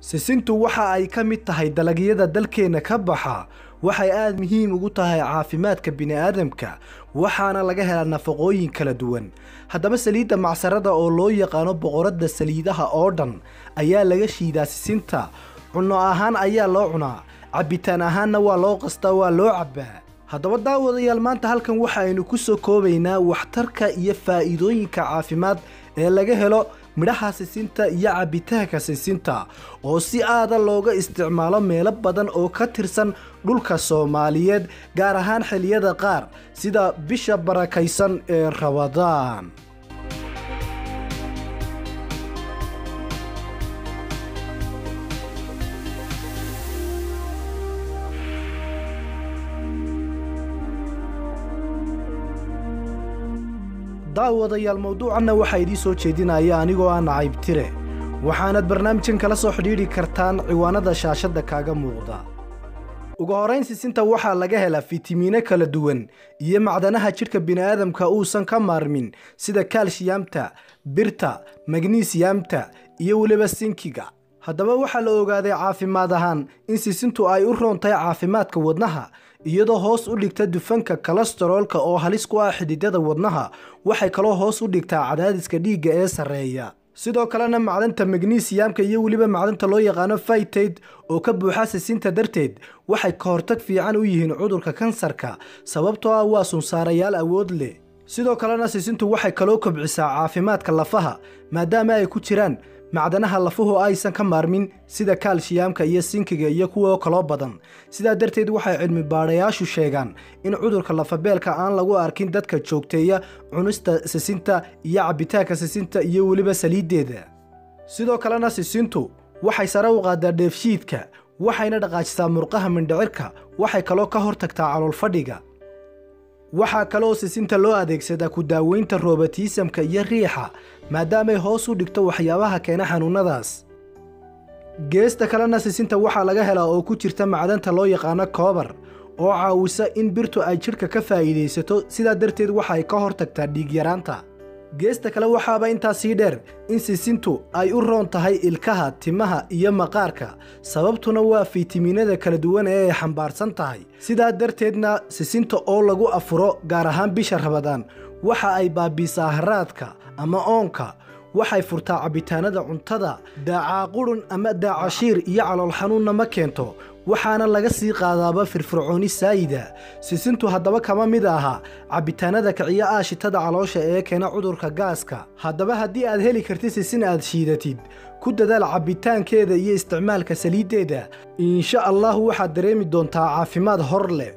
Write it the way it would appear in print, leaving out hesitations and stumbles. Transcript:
sisintu waxa ay ka mid tahay dalagyada dalkeena ka baxa waxay aad muhiim ugu tahay caafimaadka bini'aadamka waxaana laga helaa nafaqooyin kala duwan haddaba saliidda macsarada oo loo yaqaan boqorada saliidaha oo dhan ayaa laga shiidaa sisinta cunno ahaan ayaa loo cunaa cabitaan ahaanna waa loo qastaa waa loo cabaa haddaba daawadayaal maanta halkan waxaaynu ku soo koobaynaa waxtarka iyo faa'iidooyinka caafimaad ee laga helo midhaha sisinta iyo cabitaanka sisinta oo si aad looga isticmaalo meelo badan oo ka tirsan dhulka Soomaaliyeed gaar ahaan xilliyada qaar sida bisha barakaysan ee Ramadaan daawadayaal mawduucana waxa idii soo jeedinaya anigoo aan Nacayb Tire waxaanad barnaamijkan kala soo xidhiidhi kartaan ciwaanada shaashada kaaga muuqda ugu horeyn sisinta waxa laga helaa fiitamiino kala duwan iyo macdanaha jidhka bini'aadamka uusan ka maarmin sida kaalshiyamta birta magnesiumta iyo waliba sinkiga haddaba waxa la ogaaday caafimaad ahaan in sisintu ay u roontahay caafimaadka wadnaha iyadoo hoos u dhigta dufanka kolestaroolka oo halis ku ah xididada wadnaha waxay kaloo hoos u dhigtaa cadaadiska dhiigga ee sareeya sidoo kalena macdanta magnesiumka iyo waliba macdanta loo yaqaan phytate oo ka buuxa sisinta darteed waxay ka hortag fiican u yihiin cudurka kansarka sababtoo ah waa sunsaarayaal awood leh sidoo kalena sisintu waxay kaloo kobcisaa caafimaadka lafaha maadaama ay ku jiraan macdanaha lafuhu aysan ka maarmin sida kaalshiyamka iyo sinkiga iyo kuwa kale badan sida darteed waxay cilmi baarayaashu sheegaan in cudurka lafabeelka aan lagu arkin dadka joogteeya cunista sisinta iyo cabitaanka sisinta iyo waliba saliideeda sidoo kalena sisintu waxay sare u qaadaa dheefshiidka waxayna dhaqaajisaa murqaha mindhicirka waxay kaloo ka hortagtaa calool fadhiga waxa kaloo sisinta loo adeegsadaa ku daaweynta rheumatismka iyo riixa maadaama ay hoos u dhigto waxyaabaha keena xanuunadaas geesta kalena sisinta waxa laga helaa oo ku jirta macdanta loo yaqaan copper oo caawisa in birtu ay jidhka ka faa'iideysato sida darteed waxa ay ka hortagtaa dhiig yaraanta geesta kale waxaaba intaas sii dheer in sisintu ay u roon tahay ilkaha timaha iyo maqaarka sababtuna waa fiitamiinada kala duwan ee ay xambaarsan tahay sida darteedna sisinta oo lagu afuro gaar ahaan bisha Ramadaan waxa ay baabiisaa haraadka ama oonka waxay furtaa cabitaanada cuntada daacaqurun ama daacashiir iyo calool xanuunna ma keento waxaana laga sii qaadaaba firfircooni saayida sisintu haddaba kama mid aha cabitaanada kiciya aashitada caloosha ee keena cudurka gaaska haddaba haddii aad heli kartid sisin aad shiidatid ku dadaal cabitaankeeda iyo isticmaalka saliideeda insha Allah waxaad dareemi doontaa caafimaad hor leh